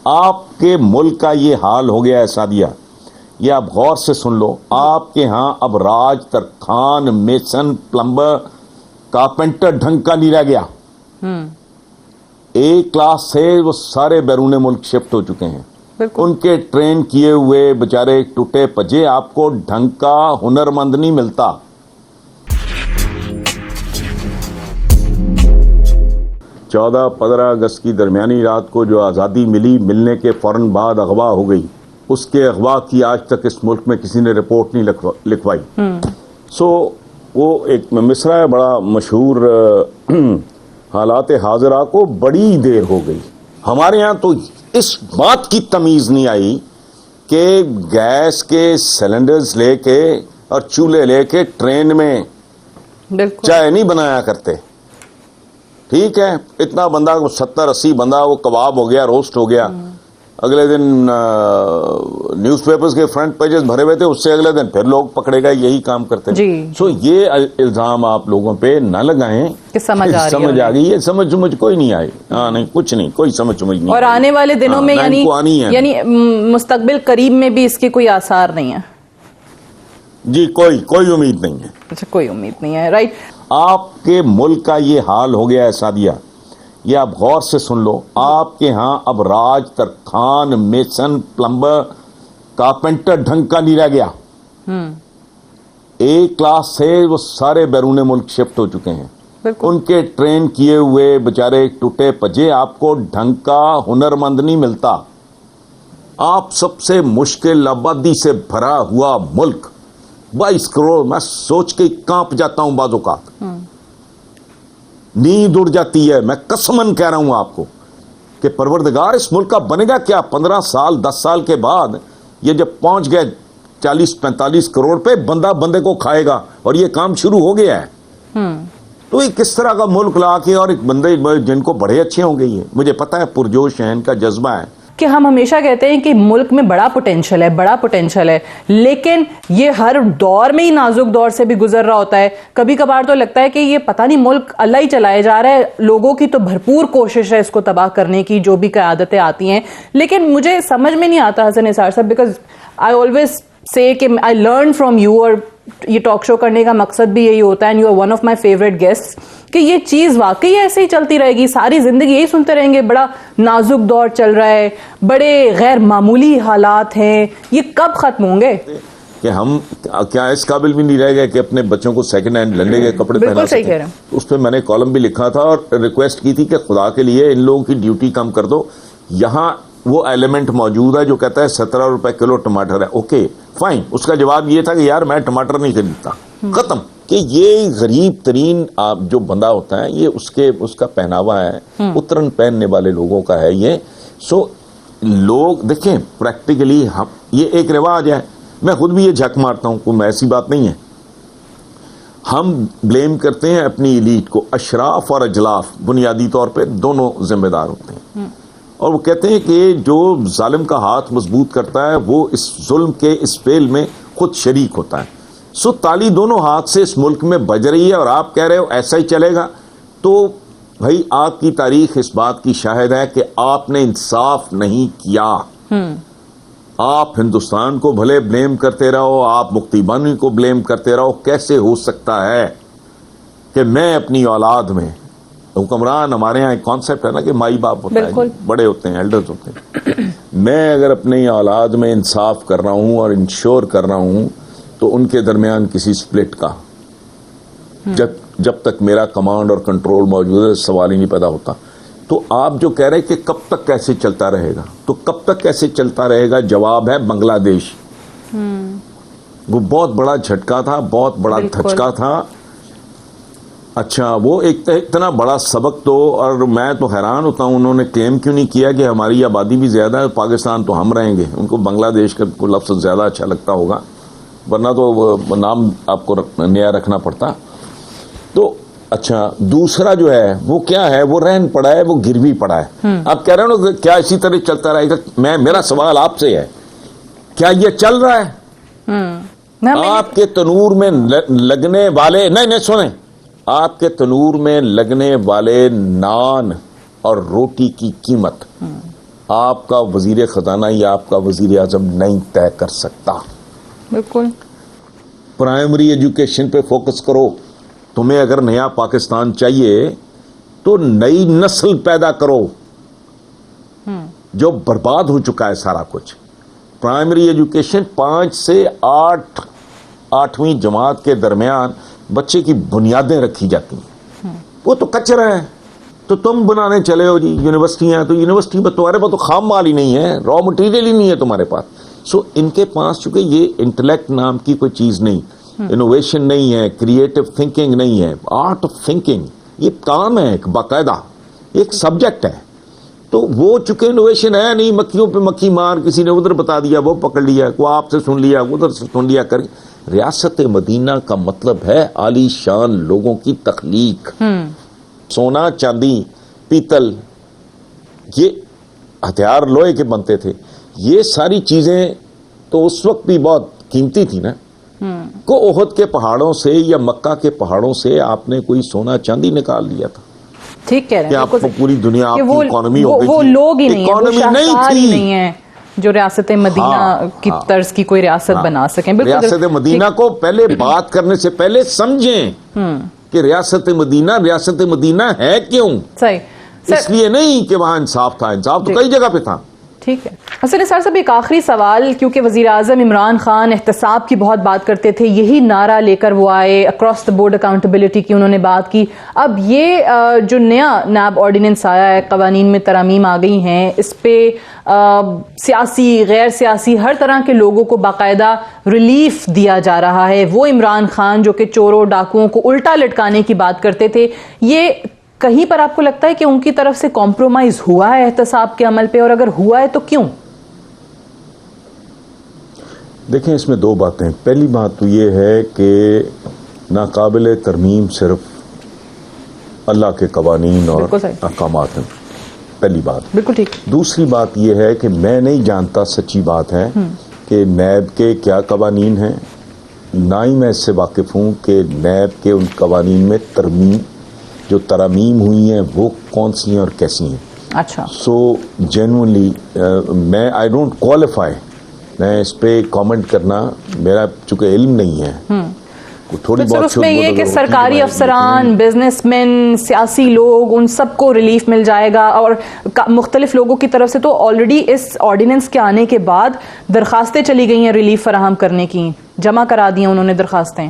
آپ کے ملک کا یہ حال ہو گیا ہے سعدیہ، یہ آپ غور سے سن لو، آپ کے ہاں اب راج ترکھان میسن پلمبر کارپینٹر ڈھنگ کا نہیں رہ گیا. ایک کلاس سے وہ سارے بیرون ملک شفٹ ہو چکے ہیں. ان کے ٹرین کیے ہوئے بچارے ٹوٹے پجے، آپ کو ڈھنگ کا ہنرمند نہیں ملتا. 14-15 اگست کی درمیانی رات کو جو آزادی ملی، ملنے کے فوراً بعد اغوا ہو گئی. اس کے اغوا کی آج تک اس ملک میں کسی نے رپورٹ نہیں لکھوائی. وہ ایک مصرع ہے بڑا مشہور، حالات حاضرہ کو بڑی دیر ہو گئی. ہمارے ہاں تو اس بات کی تمیز نہیں آئی کہ گیس کے سلنڈرز لے کے اور چولہے لے کے ٹرین میں چائے نہیں بنایا کرتے. ٹھیک ہے، اتنا بندہ 70-80 بندہ وہ کباب ہو گیا، روسٹ ہو گیا. اگلے دن نیوز پیپرز کے فرنٹ پیجز بھرے ہوئے تھے، اس سے اگلے دن پھر لوگ پکڑے گئے یہی کام کرتے. سو یہ الزام آپ لوگوں پہ نہ لگائیں کہ سمجھ آ گئی ہے. سمجھ کوئی نہیں آئی. ہاں نہیں، کچھ نہیں، کوئی سمجھ نہیں. اور آنے والے دنوں میں یعنی مستقبل قریب میں بھی اس کے کوئی آثار نہیں ہیں؟ جی کوئی امید نہیں ہے. اچھا، کوئی امید نہیں ہے. رائٹ. آپ کے ملک کا یہ حال ہو گیا ہے سعدیہ، یہ آپ غور سے سن لو. آپ کے ہاں اب راج ترکھان میسن پلمبر کارپینٹر ڈھنگ کا نہیں رہ گیا. ایک کلاس سے وہ سارے بیرون ملک شفٹ ہو چکے ہیں. ان کے ٹرین کیے ہوئے بچارے ٹوٹے پجے، آپ کو ڈھنگ کا ہنرمند نہیں ملتا. آپ سب سے مشکل آبادی سے بھرا ہوا ملک، 22 کروڑ، میں سوچ کے کانپ جاتا ہوں بعض اوقات، نیند اڑ جاتی ہے. میں قسمن کہہ رہا ہوں آپ کو کہ پروردگار اس ملک کا بنے گا کیا 15 سال 10 سال کے بعد. یہ جب پہنچ گئے 40-45 کروڑ پہ، بندہ بندے کو کھائے گا، اور یہ کام شروع ہو گیا ہے. تو یہ کس طرح کا ملک لا کے، اور ایک بندے جن کو بڑے اچھے ہوں گے، یہ مجھے پتا ہے پرجوش ہے، ان کا جذبہ ہے. کہ ہم ہمیشہ کہتے ہیں کہ ملک میں بڑا پوٹینشل ہے، لیکن یہ ہر دور میں ہی نازک دور سے بھی گزر رہا ہوتا ہے. کبھی کبھار تو لگتا ہے کہ یہ پتہ نہیں ملک اللہ ہی چلائے جا رہا ہے. لوگوں کی تو بھرپور کوشش ہے اس کو تباہ کرنے کی، جو بھی قیادتیں آتی ہیں. لیکن مجھے سمجھ میں نہیں آتا حسن نثار صاحب، بیکاز آئی آلویز سے کہ آئی لرن فرام یو، اور یہ ٹاک شو کرنے کا مقصد بھی یہی ہوتا ہے، and you are one of my favourite guest, کہ یہ چیز واقعی ایسے ہی چلتی رہے گی؟ ساری زندگی یہی سنتے رہیں گے بڑا نازک دور چل رہا ہے، بڑے غیر معمولی حالات ہیں، یہ کب ختم ہوں گے؟ کہ ہم کیا اس قابل بھی نہیں رہ گئے کہ اپنے بچوں کو سیکنڈ ہینڈ لڑنے کے کپڑے پہنا سکیں؟ اس پہ میں نے کالم بھی لکھا تھا اور ریکویسٹ کی تھی کہ خدا کے لیے ان لوگوں کی ڈیوٹی کم کر دو. یہاں وہ ایلیمنٹ موجود ہے جو کہتا ہے 17 روپے کلو ٹماٹر ہے. Okay fine. اس کا جواب یہ تھا کہ یار میں ٹماٹر نہیں خریدتا. ختم. کہ یہ غریب ترین جو بندہ ہوتا ہے، یہ اس کا پہناوا ہے، اترن پہننے والے لوگوں کا ہے یہ. سو لوگ دیکھیں پریکٹیکلی یہ ایک رواج ہے. میں خود بھی یہ جھک مارتا ہوں، کوئی ایسی بات نہیں ہے. ہم بلیم کرتے ہیں اپنی ایلیٹ کو. اشراف اور اجلاف بنیادی طور پہ دونوں ذمہ دار ہوتے ہیں، اور وہ کہتے ہیں کہ جو ظالم کا ہاتھ مضبوط کرتا ہے وہ اس ظلم کے اس فعل میں خود شریک ہوتا ہے. سو تالی دونوں ہاتھ سے اس ملک میں بج رہی ہے، اور آپ کہہ رہے ہو ایسا ہی چلے گا. تو بھائی آپ کی تاریخ اس بات کی شاہد ہے کہ آپ نے انصاف نہیں کیا. آپ ہندوستان کو بھلے بلیم کرتے رہو، آپ مفتی بانی کو بلیم کرتے رہو. کیسے ہو سکتا ہے کہ میں اپنی اولاد میں، حکمران ہمارے یہاں ایک کانسیپٹ ہے نا کہ مائی باپ ہوتا ہے، بڑے ہوتے ہیں، ایلڈرز ہوتے ہیں. میں اگر اپنی اولاد میں انصاف کر رہا ہوں اور انشور کر رہا ہوں تو ان کے درمیان کسی سپلٹ کا جب تک میرا کمانڈ اور کنٹرول موجود ہے سوال ہی نہیں پیدا ہوتا. تو آپ جو کہہ رہے کہ کب تک کیسے چلتا رہے گا، تو کب تک کیسے چلتا رہے گا جواب ہے بنگلہ دیش. وہ بہت بڑا جھٹکا تھا، بہت بڑا دھچکا تھا. اچھا وہ ایک اتنا بڑا سبق تو، اور میں تو حیران ہوتا ہوں انہوں نے کلیم کیوں نہیں کیا کہ ہماری آبادی بھی زیادہ ہے، پاکستان تو ہم رہیں گے. ان کو بنگلہ دیش کا کوئی لفظ زیادہ اچھا لگتا ہوگا، ورنہ تو نام آپ کو نیا رکھنا پڑتا. تو اچھا دوسرا جو ہے وہ کیا ہے، وہ رہن پڑا ہے، وہ گروی پڑا ہے. آپ کہہ رہے ہو نا کیا اسی طرح چلتا رہے گا؟ میرا سوال آپ سے ہے، کیا یہ چل رہا ہے؟ آپ کے تنور میں لگنے والے، نہیں سنیں، آپ کے تنور میں لگنے والے نان اور روٹی کی قیمت آپ کا وزیر خزانہ یا آپ کا وزیر اعظم نہیں طے کر سکتا. بالکل. پرائمری ایجوکیشن پہ فوکس کرو. تمہیں اگر نیا پاکستان چاہیے تو نئی نسل پیدا کرو. جو برباد ہو چکا ہے سارا کچھ. پرائمری ایجوکیشن 5 سے 8ویں جماعت کے درمیان بچے کی بنیادیں رکھی جاتی ہیں. وہ تو کچرا ہے. تو تم بنانے چلے ہو جی یونیورسٹیاں, تو یونیورسٹی میں تمہارے پاس تو خام مال ہی نہیں ہے, را مٹیریل ہی نہیں ہے تمہارے پاس. سو ان کے پاس چونکہ یہ انٹلیکٹ نام کی کوئی چیز نہیں, انوویشن نہیں ہے, کریٹو تھنکنگ نہیں ہے, آرٹ آف تھنکنگ یہ کام ہے ایک باقاعدہ, ایک سبجیکٹ ہے. تو وہ چونکہ انوویشن ہے نہیں, مکھیوں پہ مکھی مار, کسی نے ادھر بتا دیا وہ پکڑ لیا, کوئی آپ سے سن لیا ادھر سے سن لیا کر. ریاست مدینہ کا مطلب ہے عالی شان لوگوں کی تخلیق. سونا, چاندی, پیتل, یہ ہتھیار لوہے کے بنتے تھے. یہ ساری چیزیں تو اس وقت بھی بہت قیمتی تھی نا. کو احد کے پہاڑوں سے یا مکہ کے پہاڑوں سے آپ نے کوئی سونا چاندی نکال لیا تھا؟ ٹھیک کہہ رہے ہیں. آپ کو پوری دنیا آپ کی اکانومی ہو گئی وہ لوگ ہی نہیں ہیں, وہ شاہکار ہی تھی نہیں ہیں جو ریاست مدینہ کی طرز کی کوئی ریاست بنا سکیں. ریاست مدینہ کو پہلے بات کرنے سے پہلے سمجھیں کہ ریاست مدینہ ہے کیوں. صحیح. اس لیے نہیں کہ وہاں انصاف تھا, انصاف تو کئی جگہ پہ تھا. ٹھیک ہے. حسن نثار صاحب ایک آخری سوال, کیونکہ وزیر اعظم عمران خان احتساب کی بہت بات کرتے تھے, یہی نعرہ لے کر وہ آئے, اکراس دا بورڈ اکاؤنٹیبلٹی کی انہوں نے بات کی. اب یہ جو نیا نیب آرڈیننس آیا ہے, قوانین میں ترامیم آ گئی ہیں, اس پہ سیاسی غیر سیاسی ہر طرح کے لوگوں کو باقاعدہ ریلیف دیا جا رہا ہے. وہ عمران خان جو کہ چوروں ڈاکوؤں کو الٹا لٹکانے کی بات کرتے تھے, یہ کہیں پر آپ کو لگتا ہے کہ ان کی طرف سے کمپرومائز ہوا ہے احتساب کے عمل پہ, اور اگر ہوا ہے تو کیوں؟ دیکھیں اس میں دو باتیں. پہلی بات تو یہ ہے کہ ناقابل ترمیم صرف اللہ کے قوانین اور احکامات ہیں, پہلی بات. بالکل ٹھیک. دوسری بات یہ ہے کہ میں نہیں جانتا, سچی بات ہے, کہ نیب کے کیا قوانین ہیں, نہ ہی میں اس سے واقف ہوں کہ نیب کے ان قوانین میں جو ترامیم ہوئی ہیں وہ کون سی ہیں اور کیسی ہیں. اچھا. سو جینوئنلی میں آئی ڈونٹ کوالیفائی, میں اس پہ کامنٹ کرنا, میرا چونکہ علم نہیں ہے. تھوڑی بہت اس میں یہ کہ سرکاری افسران, بزنس مین, سیاسی لوگ, ان سب کو ریلیف مل جائے گا, اور مختلف لوگوں کی طرف سے تو آلریڈی اس آرڈیننس کے آنے کے بعد درخواستیں چلی گئی ہیں ریلیف فراہم کرنے کی, جمع کرا دی ہیں انہوں نے درخواستیں.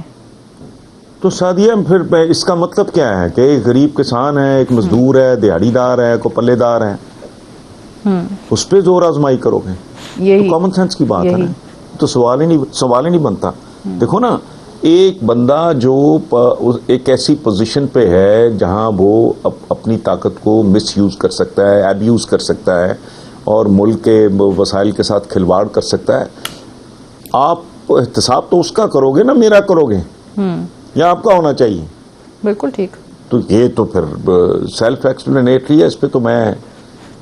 تو سعدیہ پھر اس کا مطلب کیا ہے کہ ایک غریب کسان ہے, ایک مزدور ہے, دیہڑی دار ہے, کوئی پلے دار ہے, اس پہ زور آزمائی کرو گے؟ یہ کامن سینس کی بات ہے نا. تو سوال ہی نہیں بنتا. دیکھو نا, ایک بندہ جو ایک ایسی پوزیشن پہ ہے جہاں وہ اپنی طاقت کو مس یوز کر سکتا ہے, ایبیوز کر سکتا ہے, اور ملک کے وسائل کے ساتھ کھلواڑ کر سکتا ہے. آپ احتساب تو اس کا کرو گے نا, میرا کرو گے, یا آپ کا ہونا چاہیے. بالکل ٹھیک. تو یہ تو پھر سیلف ایکسپلینیٹری ہے. اس پہ تو میں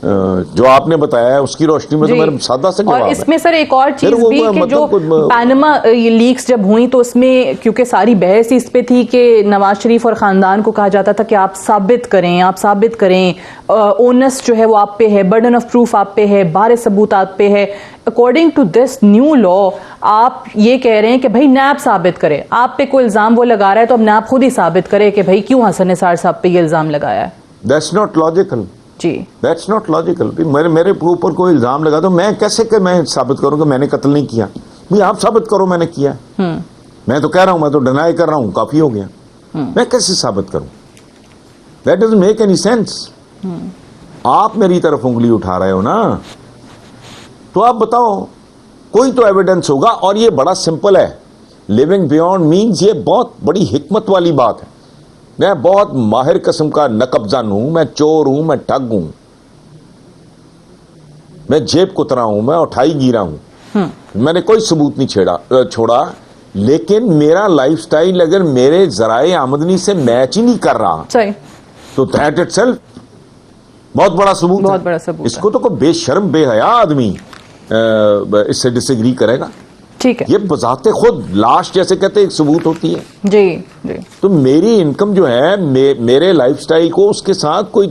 جو آپ نے بتایا ہے اس کی روشنی میں تو میرا سادہ سے جواب ہے. اور اس میں سر ایک اور چیز بھی کہ جو پاناما لیکس جب ہوئی تو اس میں کیونکہ ساری بحث اس پہ تھی کہ نواز شریف اور خاندان کو کہا جاتا تھا کہ آپ ثابت کریں, اونس جو ہے وہ آپ پہ ہے, برڈن آف پروف آپ پہ ہے, بار ثبوت آپ پہ ہے. According to this new law آپ یہ کہہ رہے ہیں کہ بھائی نیب ثابت کرے, آپ پہ کوئی الزام وہ لگا رہا ہے تو اب نیب خود ہی ثابت کرے کہ بھائی کیوں حسن نثار صاحب پہ یہ الزام لگایا ہے. That's not logical. جی دیٹس ناٹ لاجیکل. میرے اوپر کوئی الزام لگا تو میں کیسے کہ میں ثابت کروں کہ میں نے قتل نہیں کیا؟ آپ ثابت کرو میں نے کیا. میں تو کہہ رہا ہوں, میں تو ڈینائی کر رہا ہوں, کافی ہو گیا. میں کیسے ثابت کروں؟ That doesn't make any sense. آپ میری طرف انگلی اٹھا رہے ہو نا, تو آپ بتاؤ کوئی تو ایویڈنس ہوگا. اور یہ بڑا سمپل ہے. لیونگ بیونڈ مینز یہ بہت بڑی حکمت والی بات ہے. میں بہت ماہر قسم کا نقبزن ہوں, میں چور ہوں, میں ٹھگ ہوں, میں جیب کترا ہوں, میں اٹھائی گیرا ہوں, میں نے کوئی ثبوت نہیں چھوڑا. لیکن میرا لائف سٹائل اگر میرے ذرائع آمدنی سے میچ ہی نہیں کر رہا تو دیٹ اٹ سیلف بہت بڑا ثبوت ہے. اس کو تو کوئی بے شرم بے حیا آدمی اس سے ڈس ایگری کرے گا. ٹھیک ہے. یہ بذات خود لاش جیسے کہتے ایک ثبوت ہوتی ہے. جی جی. تو میری انکم جو ہے میرے لائف سٹائل کو اس کے ساتھ کوئی